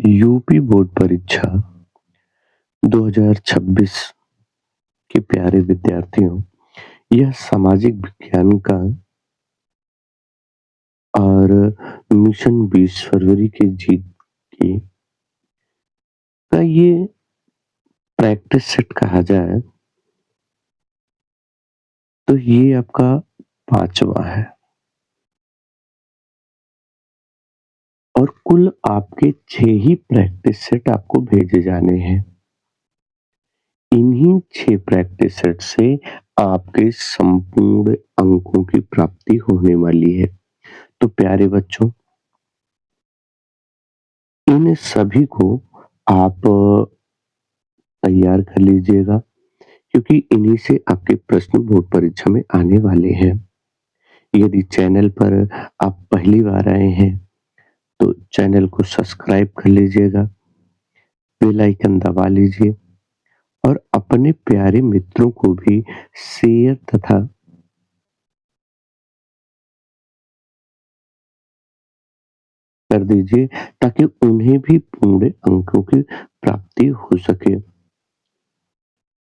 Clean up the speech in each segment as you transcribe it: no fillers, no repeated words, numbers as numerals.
UP board परीक्षा 2026 के प्यारे विद्यार्थियों, यह सामाजिक विज्ञान का और मिशन 20 फरवरी के जीत की का ये प्रैक्टिस सेट कहा जाए तो ये आपका 5वां है और कुल आपके 6 ही प्रैक्टिस सेट आपको भेजे जाने हैं। इन्हीं 6 प्रैक्टिस सेट से आपके संपूर्ण अंकों की प्राप्ति होने वाली है। तो प्यारे बच्चों, इन सभी को आप तैयार कर लीजिएगा क्योंकि इन्हीं से आपके प्रश्न बोर्ड परीक्षा में आने वाले हैं। यदि चैनल पर आप पहली बार आए हैं तो चैनल को सब्सक्राइब कर लीजिएगा, बेल आइकन दबा लीजिए और अपने प्यारे मित्रों को भी शेयर तथा कर दीजिए ताकि उन्हें भी पूर्ण अंकों की प्राप्ति हो सके।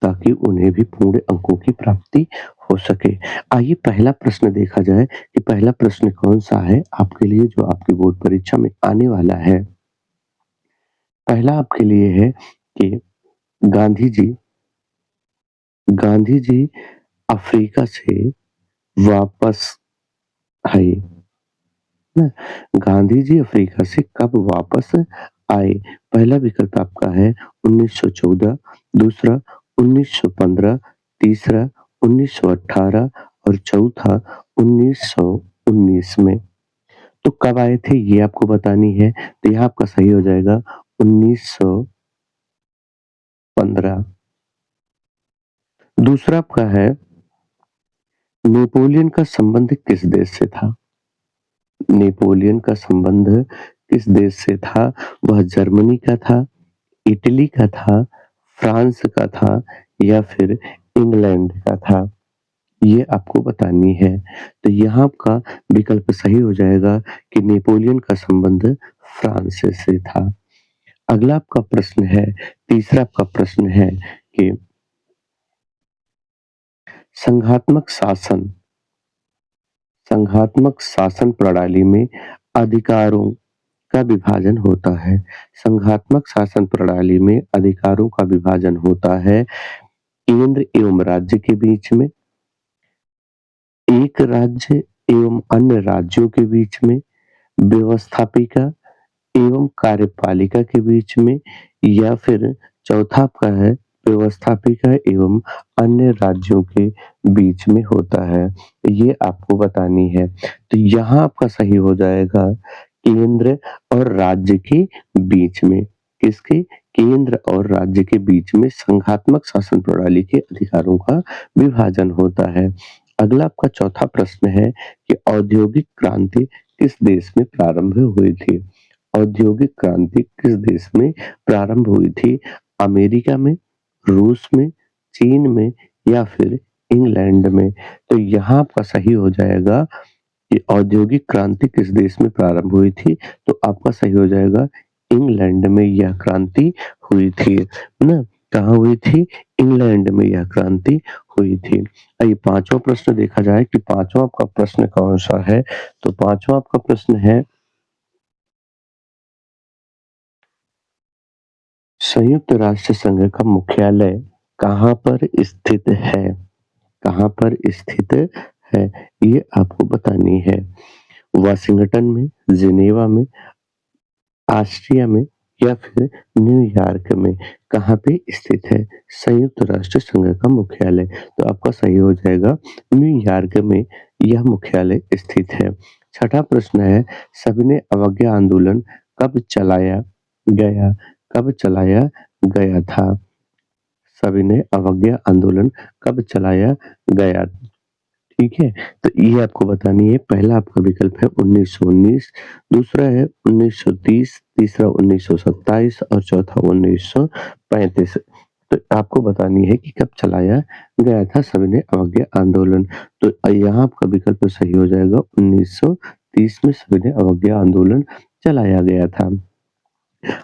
ताकि उन्हें भी पूर्ण अंकों की प्राप्ति हो सके। आइए पहला प्रश्न देखा जाए कि पहला प्रश्न कौन-सा है आपके लिए जो आपकी बोर्ड परीक्षा में आने वाला है। पहला आपके लिए है कि गांधी जी गांधी जी अफ्रीका से वापस आए, ना? गांधी जी अफ्रीका से कब वापस आए? पहला विकल्प आपका है 1914, दूसरा 1915, तीसरा 1918 और चौथा 1919 में। तो कब आए थे ये आपको बतानी है, तो यहाँ आपका सही हो जाएगा 1915। दूसरा आपका है नेपोलियन का संबंध किस देश से था? नेपोलियन का संबंध किस देश से था? वह जर्मनी का था, इटली का था, फ्रांस का था या फिर इंग्लैंड का था? ये आपको बतानी है। तो यहाँ आपका विकल्प सही हो जाएगा कि नेपोलियन का संबंध फ्रांस से था। अगला आपका प्रश्न है, तीसरा आपका प्रश्न है कि संघात्मक शासन संघात्मक शासन प्रणाली में अधिकारों का विभाजन होता है। संघात्मक शासन प्रणाली में अधिकारों का विभाजन होता है केंद्र एवं राज्य के बीच में, एक राज्य एवं अन्य राज्यों के बीच में, व्यवस्थापिका एवं कार्यपालिका के बीच में या फिर चौथा आपका है व्यवस्थापिका एवं अन्य राज्यों के बीच में होता है। ये आपको बतानी है। तो यहाँ आपका सही हो जाएगा केंद्र और राज्य के बीच में। किसके? केंद्र और राज्य के बीच में संघात्मक शासन प्रणाली के अधिकारों का विभाजन होता है। अगला आपका चौथा प्रश्न है कि औद्योगिक क्रांति किस देश में प्रारंभ हुई थी? औद्योगिक क्रांति किस देश में प्रारंभ हुई थी? अमेरिका में, रूस में, चीन में या फिर इंग्लैंड में? तो यहाँ आपका सही हो जाएगा कि औद्योगिक क्रांति किस देश में प्रारंभ हुई थी? तो आपका सही हो जाएगा इंग्लैंड में यह क्रांति हुई थी, ना? कहाँ हुई थी? इंग्लैंड में यह क्रांति हुई थी। आइए पांचवा प्रश्न देखा जाए कि पांचवा आपका प्रश्न कौन सा है। तो पांचवा आपका प्रश्न है संयुक्त राष्ट्र संघ का मुख्यालय कहाँ पर स्थित है? कहाँ पर स्थित है? ये आपको बतानी है। वाशिंगटन में, जिनेवा में, ऑस्ट्रिया में या फिर न्यूयॉर्क में? कहाँ पे स्थित है संयुक्त राष्ट्र संघ का मुख्यालय? तो आपका सही हो जाएगा न्यूयॉर्क में यह मुख्यालय स्थित है। छठा प्रश्न है सविनय अवज्ञा आंदोलन कब चलाया गया? कब चलाया गया था? सविनय अवज्ञा आंदोलन कब चलाया गया? ठीक है, तो ये आपको बतानी है। पहला आपका विकल्प है 1919, दूसरा है 1930, तीसरा 1927 और चौथा 1935। तो आपको बतानी है कि कब चलाया गया था सविनय अवज्ञा आंदोलन। तो यहाँ आपका विकल्प सही हो जाएगा 1930 में सविनय अवज्ञा आंदोलन चलाया गया था।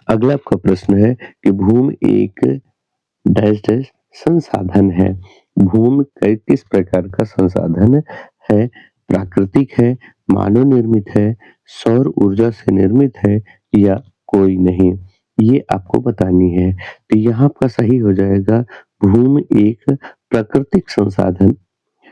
अगला आपका प्रश्न है कि भूमि एक डैश डैश संसाधन है। भूमि कई किस प्रकार का संसाधन है? प्राकृतिक है, मानव निर्मित है, सौर ऊर्जा से निर्मित है या कोई नहीं? ये आपको बतानी है। तो यहाँ आपका सही हो जाएगा, भूमि एक प्राकृतिक संसाधन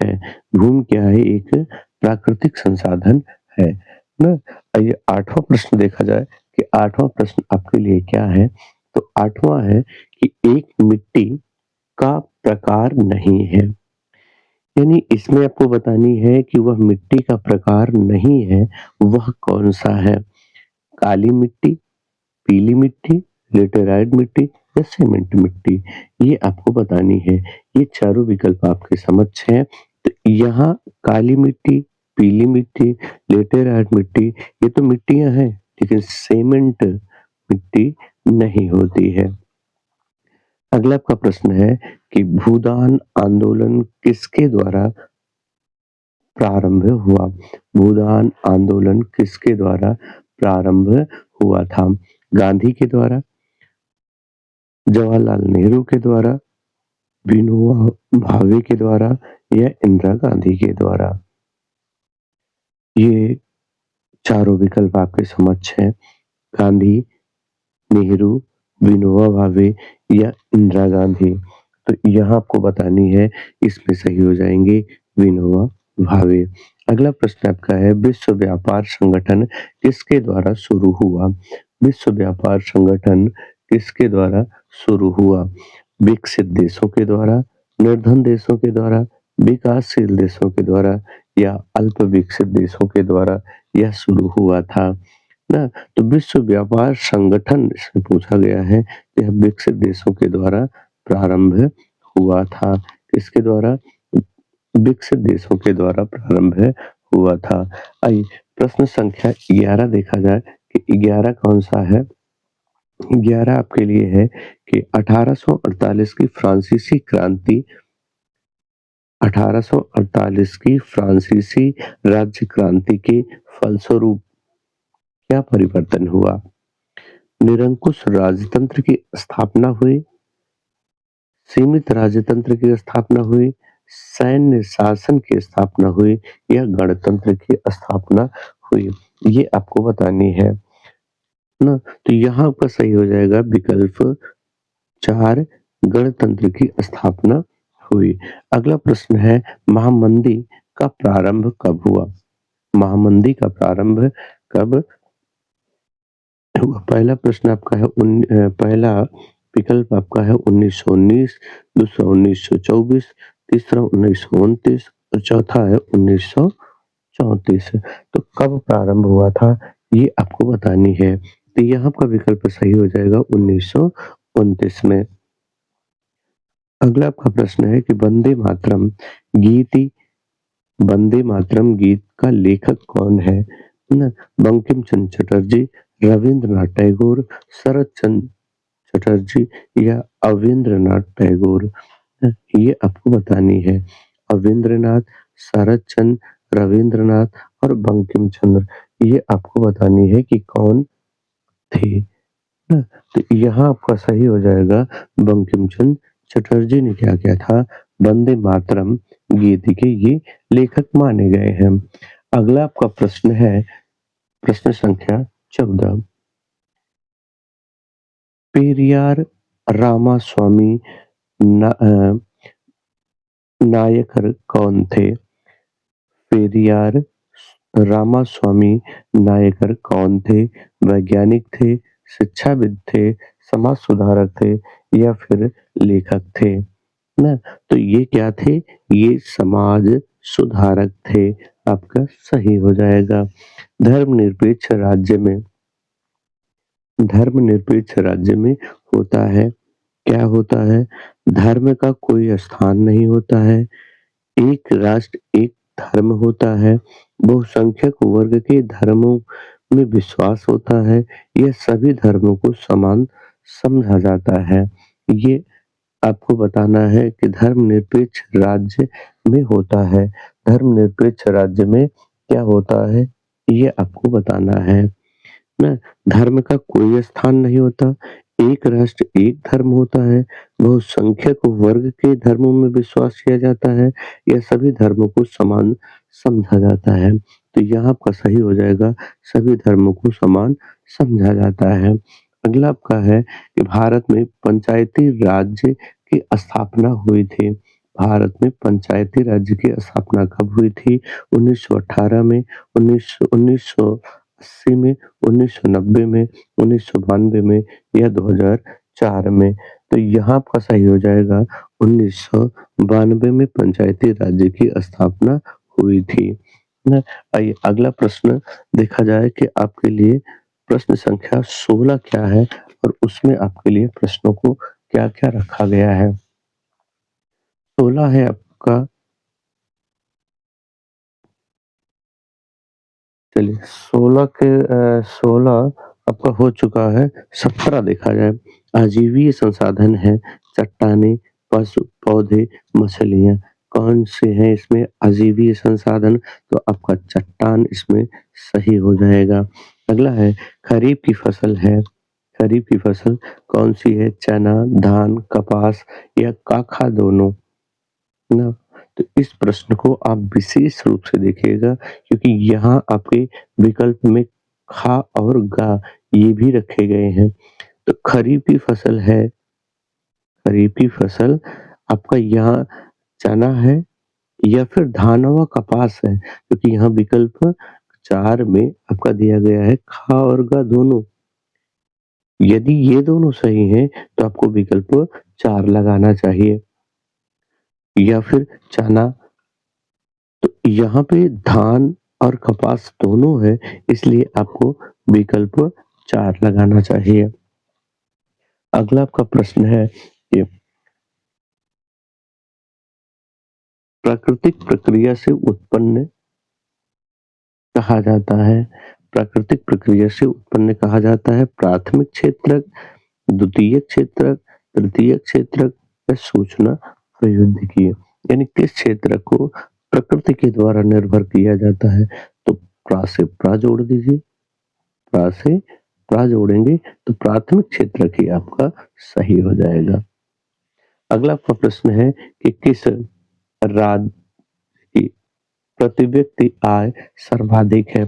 है। भूमि क्या है? एक प्राकृतिक संसाधन है ना। आइए 8वां प्रश्न देखा जाए कि 8वां प्रश्न आपके लिए क्या है? तो 8वां है कि एक मिट्टी का प्रकार नहीं है। यानी इसमें आपको बतानी है कि वह मिट्टी का प्रकार नहीं है, वह कौन-सा है? काली मिट्टी, पीली मिट्टी, लेटेराइट मिट्टी या सीमेंट मिट्टी? ये आपको बतानी है। ये चारों विकल्प आपके समक्ष हैं। तो यहाँ काली मिट्टी, पीली मिट्टी, लेटेराइट मिट्टी ये तो मिट्टियाँ हैं, लेकिन सीमेंट मिट्टी नहीं होती है। अगला आपका प्रश्न है कि भूदान आंदोलन किसके द्वारा प्रारंभ हुआ? भूदान आंदोलन किसके द्वारा प्रारंभ हुआ था? गांधी के द्वारा, जवाहरलाल नेहरू के द्वारा, विनोबा भावे के द्वारा या इंदिरा गांधी के द्वारा? ये चारों विकल्प आपके समक्ष हैं। गांधी, नेहरू, विनोबा भावे या इंदिरा गांधी। तो यहाँ आपको बतानी है, इसमें सही हो जाएंगे विनोबा भावे। अगला प्रश्न आपका है, विश्व व्यापार संगठन किसके द्वारा शुरू हुआ? विश्व व्यापार संगठन किसके द्वारा शुरू हुआ? विकसित देशों के द्वारा, निर्धन देशों के द्वारा, विकासशील देशों के द्वारा या अल्प विकसित देशों के द्वारा यह शुरू हुआ था ना। तो विश्व व्यापार संगठन इसमें पूछा गया है, यह विकसित देशों के द्वारा प्रारंभ हुआ था। किसके द्वारा? विकसित देशों के द्वारा प्रारंभ हुआ था। आइए प्रश्न संख्या 11 देखा जाए कि 11 कौन सा है? 11 आपके लिए है कि 1848 की फ्रांसीसी क्रांति 1848 की फ्रांसीसी राज्य क्रांति के फलस्वरूप क्या परिवर्तन हुआ? निरंकुश राजतंत्र की स्थापना हुई, सीमित राजतंत्र की स्थापना हुई, सैन्य शासन की स्थापना हुई या गणतंत्र की स्थापना हुई? ये आपको बतानी है ना। तो यहाँ आपका सही हो जाएगा विकल्प 4, गणतंत्र की स्थापना हुई। अगला प्रश्न है, महामंदी का प्रारंभ कब हुआ? महामंदी का प्रारंभ कब हुआ? पहला प्रश्न आपका है पहला विकल्प आपका है 1919, दूसरा 1924, तीसरा 1929 और चौथा है 1934। तो कब प्रारंभ हुआ था ये आपको बतानी है। तो यहाँ का विकल्प सही हो जाएगा 1929 में। अगला आपका प्रश्न है कि गीत वंदे मातरम गीत का लेखक कौन है? ना, बंकिम चंद्र चटर्जी, रविंद्रनाथ टैगोर, शरत चंद्र चटर्जी या अविंद्रनाथ टैगोर? ये आपको बतानी है। अविंद्रनाथ, शरत चंद्र, रविंद्रनाथ और बंकिम चंद्र, ये आपको बतानी है कि कौन थे ना। तो यहाँ आपका सही हो जाएगा बंकिम चंद्र चटर्जी ने क्या किया था? वंदे मातरम गीत के ये लेखक माने गए हैं। अगला आपका प्रश्न है प्रश्न संख्या 14, पेरियार रामास्वामी नायकर कौन थे? पेरियार रामास्वामी नायकर कौन थे? वैज्ञानिक थे, शिक्षाविद थे, समाज सुधारक थे या फिर लेखक थे ना। तो ये क्या थे? ये समाज सुधारक थे। आपका सही हो जाएगा। धर्मनिरपेक्ष राज्य में धर्मनिरपेक्ष राज्य में होता है, क्या होता है? धर्म का कोई स्थान नहीं होता है, एक राष्ट्र एक धर्म होता है, बहुसंख्यक वर्ग के धर्मों में विश्वास होता है, यह सभी धर्मों को समान समझा जाता है। ये आपको बताना है कि धर्मनिरपेक्ष राज्य में होता है। धर्मनिरपेक्ष राज्य में क्या होता है? ये आपको बताना है। ना धर्म का कोई स्थान नहीं होता, एक राष्ट्र एक धर्म होता है, बहुसंख्यक वर्ग के धर्मों में विश्वास किया जाता है, या सभी धर्मों को समान समझा जाता है। तो यहाँ आपका सही हो जाएगा, सभी धर्मों को समान समझा जाता है। अगला आपका है कि भारत में पंचायती राज्य की स्थापना हुई थी। भारत में पंचायती राज्य की स्थापना कब हुई थी? 1918 में, 1980 में, 1990 में, 1992 में या 2004 में। तो यहाँ आपका सही हो जाएगा 1992 में पंचायती राज्य की स्थापना हुई थी। ना आइए अगला प्रश्न देखा जाए कि आपके लिए प्रश्न संख्या 16 क्या है और उसमें आपके लिए प्रश्नों को क्या-क्या रखा गया है। 16 है आपका, चलिए 16 के 16 आपका हो चुका है, 17 देखा जाए। आजीवीय संसाधन है, चट्टानें, पशु, पौधे, मछलियाँ। कौन से हैं इसमें आजीवीय संसाधन? तो आपका चट्टान इसमें सही हो जाएगा। अगला है खरीफ की फसल है, खरीफ की फसल कौन-सी है? चना, धान, कपास या काखा दोनों? ना, तो इस प्रश्न को आप विशेष रूप से देखिएगा क्योंकि यहाँ आपके विकल्प में खा और गा ये भी रखे गए हैं। तो खरीफ की फसल है, खरीफ की फसल आपका यहाँ चना है या फिर धान व कपास है क्योंकि यहाँ विकल्प 4 में आपका दिया गया है खा और गा दोनों। यदि ये दोनों सही हैं तो आपको विकल्प 4 लगाना चाहिए या फिर चना। तो यहाँ पे धान और कपास दोनों है इसलिए आपको विकल्प 4 लगाना चाहिए। अगला आपका प्रश्न है कि प्राकृतिक प्रक्रिया से उत्पन्न कहा जाता है, प्राकृतिक प्रक्रिया से उत्पन्न कहा जाता है प्राथमिक क्षेत्रक, द्वितीयक क्षेत्रक, तृतीयक क्षेत्रक या सूचना प्रौद्योगिकी। यानी किस क्षेत्र को प्रकृति के द्वारा निर्भर किया जाता है? तो प्रा से प्रा जोड़ दीजिए, प्रा से प्रा जोड़ेंगे तो प्राथमिक क्षेत्रक ही आपका सही हो जाएगा। अगला आपका प्रश्न है कि किस राज्य की प्रति व्यक्ति आय सर्वाधिक है?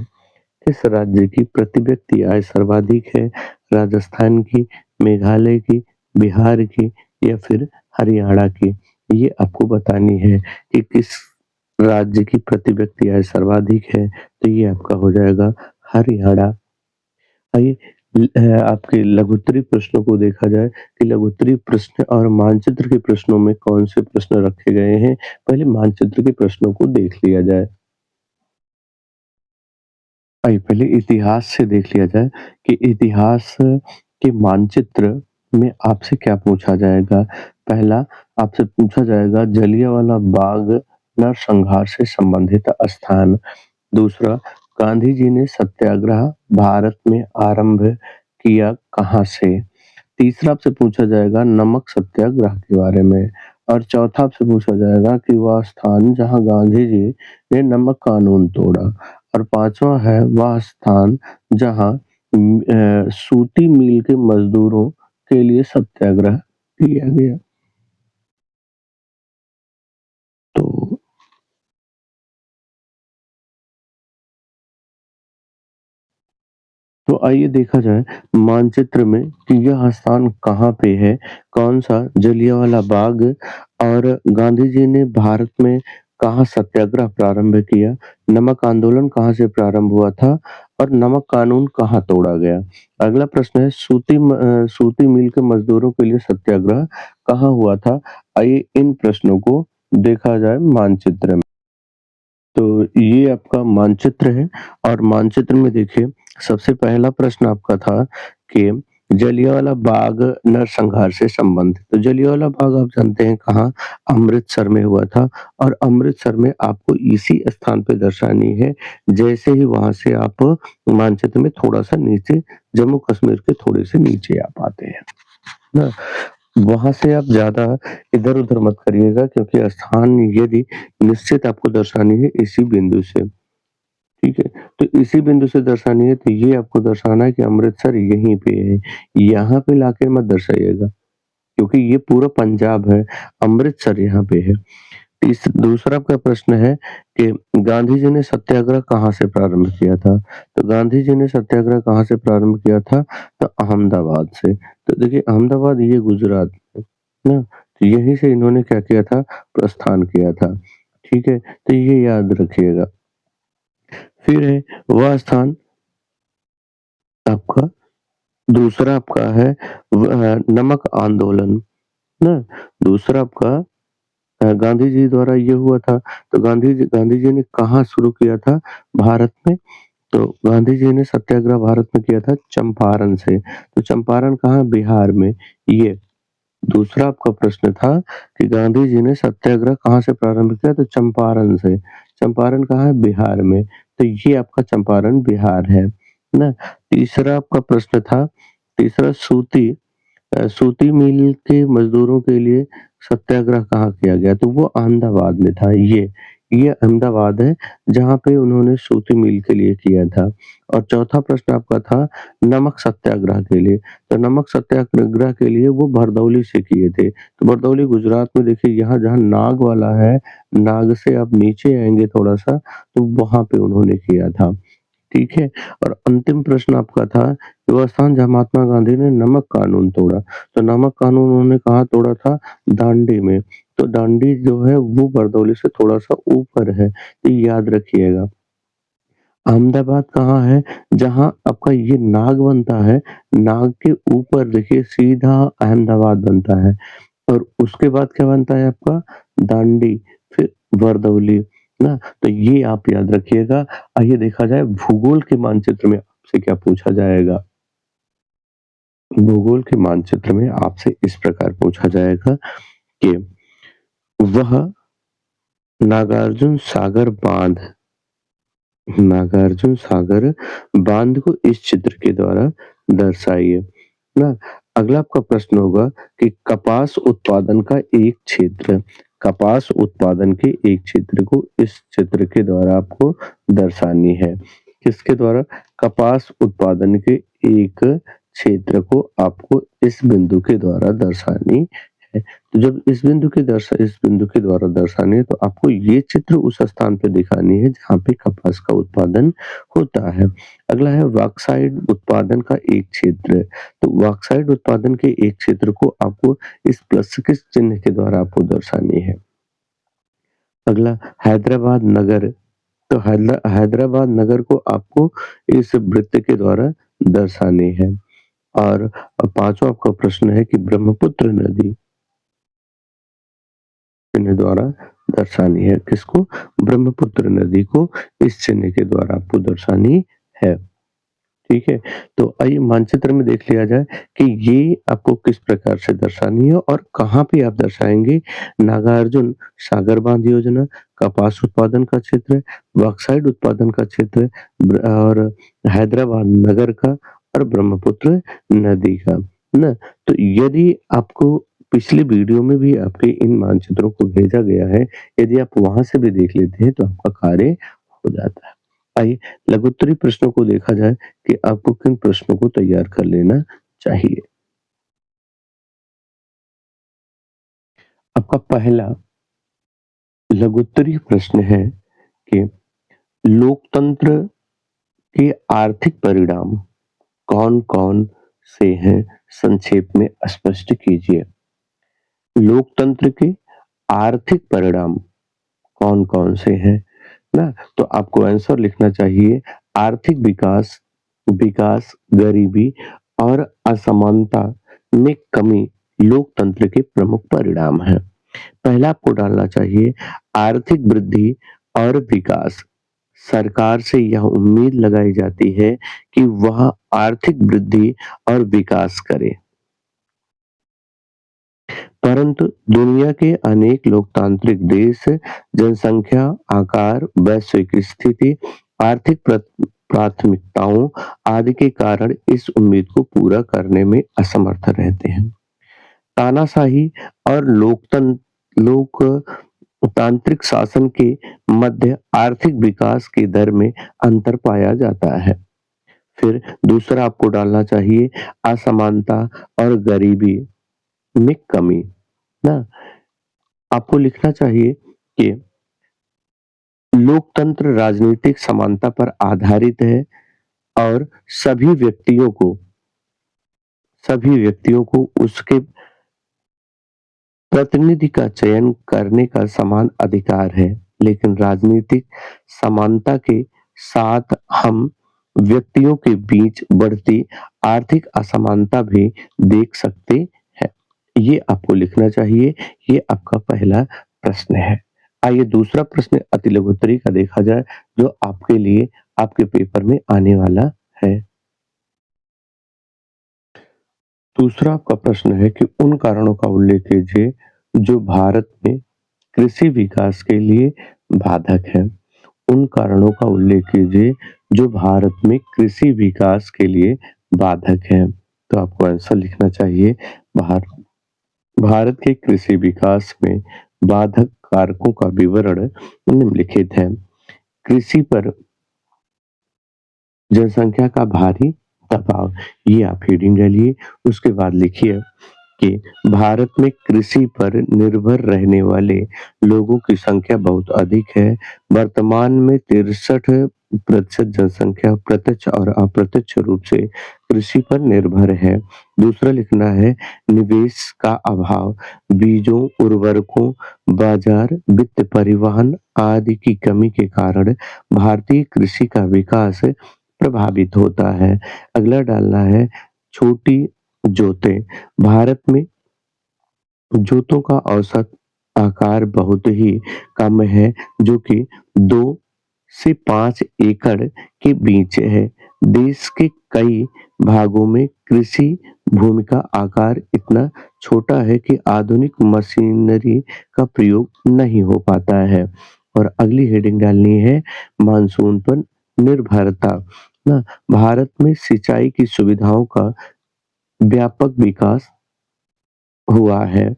किस राज्य की प्रति व्यक्ति आय सर्वाधिक है? राजस्थान की, मेघालय की, बिहार की या फिर हरियाणा की? ये आपको बतानी है कि किस राज्य की प्रति व्यक्ति आय सर्वाधिक है, तो ये आपका हो जाएगा हरियाणा। आइए आपके लघुत्तरी प्रश्नों को देखा जाए कि लघुत्तरी प्रश्न और मानचित्र के प्रश्नों में कौन से प्रश्न रखे गए हैं। पहले मानचित्र के प्रश्नों को देख लिया जाए। आइए पहले इतिहास से देख लिया जाए कि इतिहास के मानचित्र में आपसे क्या पूछा जाएगा। पहला आपसे पूछा जाएगा जलियांवाला बाग नरसंहार से संबंधित स्थान। दूसरा, गांधी जी ने सत्याग्रह भारत में आरंभ किया कहाँ से? तीसरा आपसे पूछा जाएगा नमक सत्याग्रह के बारे में और चौथा आपसे पूछा जाएगा कि वह स्थान जहाँ गांधी जी ने नमक कानून तोड़ा और पांचवा है वह स्थान जहाँ सूती मिल के मजदूरों के लिए सत्याग्रह किया गया। तो तो आइए देखा जाए मानचित्र में कि यह स्थान कहाँ पे है, कौन-सा जलियांवाला बाग और गांधी जी ने भारत में कहाँ सत्याग्रह प्रारंभ किया, नमक आंदोलन कहाँ से प्रारंभ हुआ था और नमक कानून कहाँ तोड़ा गया। अगला प्रश्न है सूती मिल के मजदूरों के लिए सत्याग्रह कहाँ हुआ था? आइए इन प्रश्नों को देखा जाए मानचित्र में। तो ये आपका मानचित्र है और मानचित्र में देखिए सबसे पहला प्रश्न आपका था कि जलियांवाला बाग नरसंहार से संबंधित। तो जलियांवाला बाग आप जानते हैं कहाँ? अमृतसर में हुआ था और अमृतसर में आपको इसी स्थान पे दर्शानी है। जैसे ही वहाँ से आप मानचित्र में थोड़ा-सा नीचे जम्मू कश्मीर के थोड़े से नीचे आप आते हैं ना, वहाँ से आप ज़्यादा इधर-उधर मत करिएगा क्योंकि स्थान यदि निश्चित आपको दर्शानी है इसी बिंदु से, ठीक है? तो इसी बिंदु से दर्शानी है, तो ये आपको दर्शाना है कि अमृतसर यहीं पे है, यहाँ पे लाके मत दर्शाइएगा, क्योंकि ये पूरा पंजाब है, अमृतसर यहाँ पे है। दूसरा आपका प्रश्न है कि गांधी जी ने सत्याग्रह कहाँ से प्रारंभ किया था? तो गांधी जी ने सत्याग्रह कहाँ से प्रारंभ किया था? तो अहमदाबाद से। तो देखिए अहमदाबाद ये गुजरात है ना? तो यहीं से इन्होंने क्या किया था? प्रस्थान किया था। ठीक है? तो ये याद रखिएगा। फिर है वह स्थान आपका दूसरा आपका है नमक आंदोलन, ना? दूसरा आपका गांधी जी द्वारा ये हुआ था, तो गांधी जी ने कहाँ शुरू किया था भारत में? तो गांधी जी ने सत्याग्रह भारत में किया था चंपारण से, तो चंपारण कहाँ? बिहार में। ये दूसरा आपका प्रश्न था कि गांधी जी ने सत्याग्रह कहाँ से प्रारंभ किया? तो चंपारण से। चंपारण कहाँ है? बिहार में। तो ये आपका चंपारण बिहार है ना? तीसरा आपका प्रश्न था, तीसरा सूती मिल के मजदूरों के लिए सत्याग्रह कहाँ किया गया? तो वो अहमदाबाद में था ये अहमदाबाद है जहाँ पे उन्होंने सूती मिल के लिए किया था। और चौथा प्रश्न आपका था नमक सत्याग्रह के लिए, तो नमक सत्याग्रह के लिए वो बरदौली से किए थे। तो बरदौली गुजरात में देखिए यहाँ जहाँ नाग वाला है, नाग से आप नीचे आएँगे थोड़ा-सा तो वहाँ पे उन्होंने किया था। ठीक है? और अंतिम प्रश्न आपका था कि वह स्थान जहाँ महात्मा गांधी ने नमक कानून तोड़ा। तो नमक कानून उन्होंने कहाँ तोड़ा था? दांडी में। तो दांडी जो है वो बरदौली से थोड़ा-सा ऊपर है, तो याद रखिएगा। अहमदाबाद कहाँ है? जहाँ आपका ये नाग बनता है, नाग के ऊपर देखिए सीधा अहमदाबाद बनता है। और उसके बाद क्या बनता है आपका? दांडी, फिर बरदौली, ना? तो ये आप याद रखिएगा। आइए देखा जाए भूगोल के मानचित्र में आपसे क्या पूछा जाएगा? भूगोल के मानचित्र में आपसे इस प्रकार पूछा जाएगा कि वह नागार्जुन सागर बाँध नागार्जुन सागर बाँध को इस चित्र के द्वारा दर्शाइए। ना? अगला आपका प्रश्न होगा कि कपास उत्पादन के एक क्षेत्र को इस चित्र के द्वारा आपको दर्शानी है। किसके द्वारा? कपास उत्पादन के एक क्षेत्र को आपको इस बिंदु के द्वारा दर्शानी है। तो जब इस बिंदु के द्वारा दर्शानी है तो आपको ये चित्र उस स्थान पे दिखानी है जहाँ पे कपास का उत्पादन होता है। अगला है बॉक्साइट उत्पादन का एक क्षेत्र। तो बॉक्साइट उत्पादन के एक क्षेत्र को आपको इस प्लस के चिन्ह के द्वारा आपको दर्शानी है। अगला हैदराबाद नगर, तो हैदराबाद नगर को आपको इस वृत्त के द्वारा दर्शानी है। और पांचवा आपका प्रश्न है कि ब्रह्मपुत्र नदी चिन्ह द्वारा दर्शानी है। किसको? ब्रह्मपुत्र नदी को इस चिन्ह के द्वारा आपको दर्शानी है। ठीक है? तो आइए मानचित्र में देख लिया जाए कि ये आपको किस प्रकार से दर्शानी है और कहाँ पे आप दर्शाएँगे। नागार्जुन सागर बाँध योजना, कपास उत्पादन का क्षेत्र, बॉक्साइट उत्पादन का क्षेत्र और हैदराबाद नगर का और ब्रह्मपुत्र नदी का, है ना? तो यदि आपको पिछली वीडियो में भी आपके इन मानचित्रों को भेजा गया है, यदि आप वहाँ से भी देख लेते हैं तो आपका कार्य हो जाता है। आइए लघुत्तरी प्रश्नों को देखा जाए कि आपको किन प्रश्नों को तैयार कर लेना चाहिए। आपका पहला लघुत्तरी प्रश्न है कि लोकतंत्र के आर्थिक परिणाम कौन-कौन से हैं? संक्षेप में स्पष्ट कीजिए। लोकतंत्र के आर्थिक परिणाम कौन-कौन से हैं? ना? तो आपको आंसर लिखना चाहिए आर्थिक विकास, गरीबी और असमानता में कमी लोकतंत्र के प्रमुख परिणाम हैं। पहला आपको डालना चाहिए आर्थिक वृद्धि और विकास। सरकार से यह उम्मीद लगाई जाती है कि वह आर्थिक वृद्धि और विकास करे। परंतु दुनिया के अनेक लोकतांत्रिक देश जनसंख्या, आकार, वैश्विक स्थिति, आर्थिक प्राथमिकताओं आदि के कारण इस उम्मीद को पूरा करने में असमर्थ रहते हैं। तानाशाही और लोक तांत्रिक शासन के मध्य आर्थिक विकास की दर में अंतर पाया जाता है। फिर दूसरा आपको डालना चाहिए असमानता और गरीबी में कमी, ना? आपको लिखना चाहिए कि लोकतंत्र राजनीतिक समानता पर आधारित है और सभी व्यक्तियों को उसके प्रतिनिधि का चयन करने का समान अधिकार है, लेकिन राजनीतिक समानता के साथ हम व्यक्तियों के बीच बढ़ती आर्थिक असमानता भी देख सकते हैं। ये आपको लिखना चाहिए, ये आपका पहला प्रश्न है। आइए दूसरा प्रश्न अति लघु उत्तरीय का देखा जाए, जो आपके लिए आपके पेपर में आने वाला है। दूसरा आपका प्रश्न है कि उन कारणों का उल्लेख कीजिए जो भारत में कृषि विकास के लिए बाधक है। उन कारणों का उल्लेख कीजिए जो भारत में कृषि विकास के लिए बाधक हैं। तो आपको आंसर लिखना चाहिए भार भारत के कृषि विकास में बाधक कारकों का विवरण निम्नलिखित है। कृषि पर जनसंख्या का भारी दबाव, ये आप हेडिंग डालिए। उसके बाद लिखिए कि भारत में कृषि पर निर्भर रहने वाले लोगों की संख्या बहुत अधिक है। वर्तमान में 63% जनसंख्या प्रत्यक्ष और अप्रत्यक्ष रूप से कृषि पर निर्भर है। दूसरा लिखना है निवेश का अभाव, बीजों, उर्वरकों, बाजार, वित्त, परिवहन आदि की कमी के कारण भारतीय कृषि का विकास प्रभावित होता है। अगला डालना है छोटी जोतें, भारत में जोतों का औसत आकार बहुत ही कम है, जो कि 2 से 5 एकड़ के बीच है। देश के कई भागों में कृषि भूमि का आकार इतना छोटा है कि आधुनिक मशीनरी का प्रयोग नहीं हो पाता है। और अगली हेडिंग डालनी है मानसून पर निर्भरता, ना? भारत में सिंचाई की सुविधाओं का व्यापक विकास हुआ है।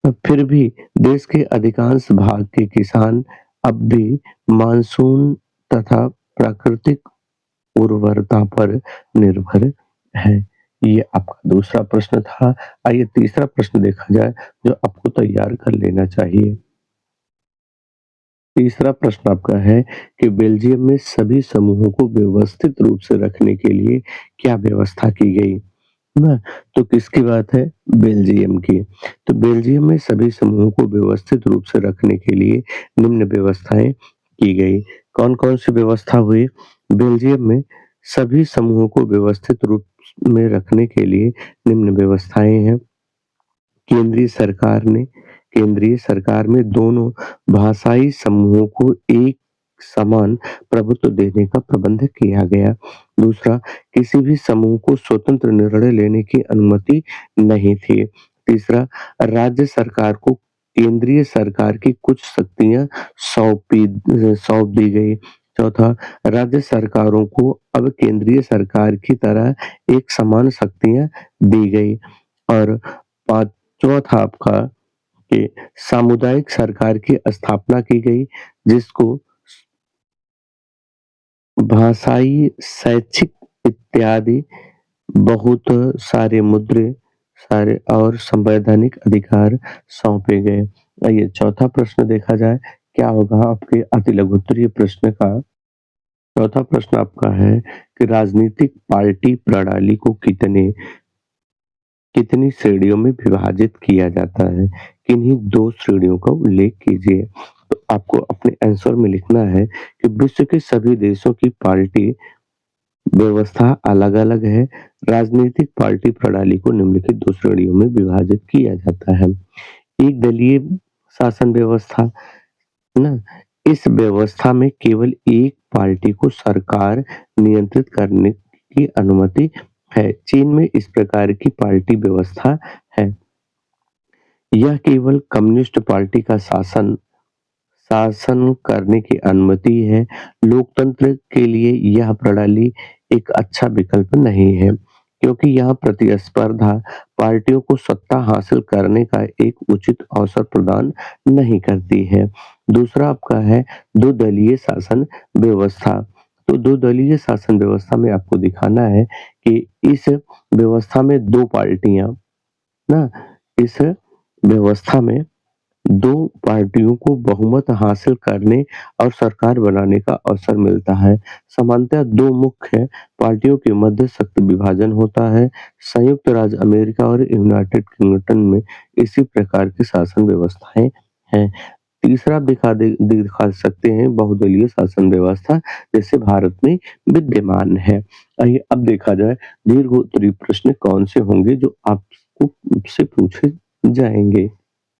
फिर भी देश के अधिकांश भाग के किसान अब भी मानसून तथा प्राकृतिक उर्वरता पर निर्भर हैं। ये आपका दूसरा प्रश्न था। आइए तीसरा प्रश्न देखा जाए, जो आपको तैयार कर लेना चाहिए। तीसरा प्रश्न आपका है कि बेल्जियम में सभी समूहों को व्यवस्थित रूप से रखने के लिए क्या व्यवस्था की गई? ना? तो किसकी बात है? बेल्जियम की। तो बेल्जियम में सभी समूहों को व्यवस्थित रूप से रखने के लिए निम्न व्यवस्थाएं की गई। कौन-कौन सी व्यवस्था हुई? बेल्जियम में सभी समूहों को व्यवस्थित रूप में रखने के लिए निम्न व्यवस्थाएं हैं। केंद्रीय सरकार में दोनों भाषाई समूहों को एक समान प्रभुत्व देने का प्रबंध किया गया। दूसरा, किसी भी समूह को स्वतंत्र निर्णय लेने की अनुमति नहीं थी। तीसरा, राज्य सरकार को केंद्रीय सरकार की कुछ शक्तियां सौंप दी गई। चौथा, राज्य सरकारों को अब केंद्रीय सरकार की तरह एक समान शक्तियां दी गई। और पांचवा था आपका कि सामुदायिक सरकार की स्थापना की गई, जिसको भाषाई, शैक्षिक इत्यादि बहुत सारे मुद्दे सारे और संवैधानिक अधिकार सौंपे गए। आइए चौथा प्रश्न देखा जाए, क्या होगा आपके अति लघु उत्तरीय प्रश्न का? चौथा प्रश्न आपका है कि राजनीतिक पार्टी प्रणाली को कितनी श्रेणियों में विभाजित किया जाता है? किन्हीं 2 श्रेणियों का उल्लेख कीजिए। तो आपको अपने आंसर में लिखना है कि विश्व के सभी देशों की पार्टी व्यवस्था अलग-अलग है। राजनीतिक पार्टी प्रणाली को निम्नलिखित 2 श्रेणियों में विभाजित किया जाता है। एक दलीय शासन व्यवस्था, ना? इस व्यवस्था में केवल एक पार्टी को सरकार नियंत्रित करने की अनुमति है। चीन में इस प्रकार की पार्टी व्यवस्था है। यह केवल कम्युनिस्ट पार्टी का शासन शासन करने की अनुमति है। लोकतंत्र के लिए यह प्रणाली एक अच्छा विकल्प नहीं है। क्योंकि यहाँ प्रतिस्पर्धा पार्टियों को सत्ता हासिल करने का एक उचित अवसर प्रदान नहीं करती है। दूसरा आपका है दो दलीय शासन व्यवस्था। तो दो दलीय शासन व्यवस्था में आपको दिखाना है कि इस व्यवस्था में 2 पार्टियाँ ना इस व्यवस्था में 2 पार्टियों को बहुमत हासिल करने और सरकार बनाने का अवसर मिलता है। सामान्यतः 2 मुख्य पार्टियों के मध्य सख्त विभाजन होता है। संयुक्त राज्य अमेरिका और यूनाइटेड किंगडम में इसी प्रकार की शासन व्यवस्थाएँ हैं। तीसरा आप दिखा सकते हैं बहुदलीय शासन व्यवस्था जैसे भारत में विद्यमान है। आइए अब देखा जाए दीर्घ उत्तरीय प्रश्न कौन से होंगे जो आपको से पूछे जाएँगे।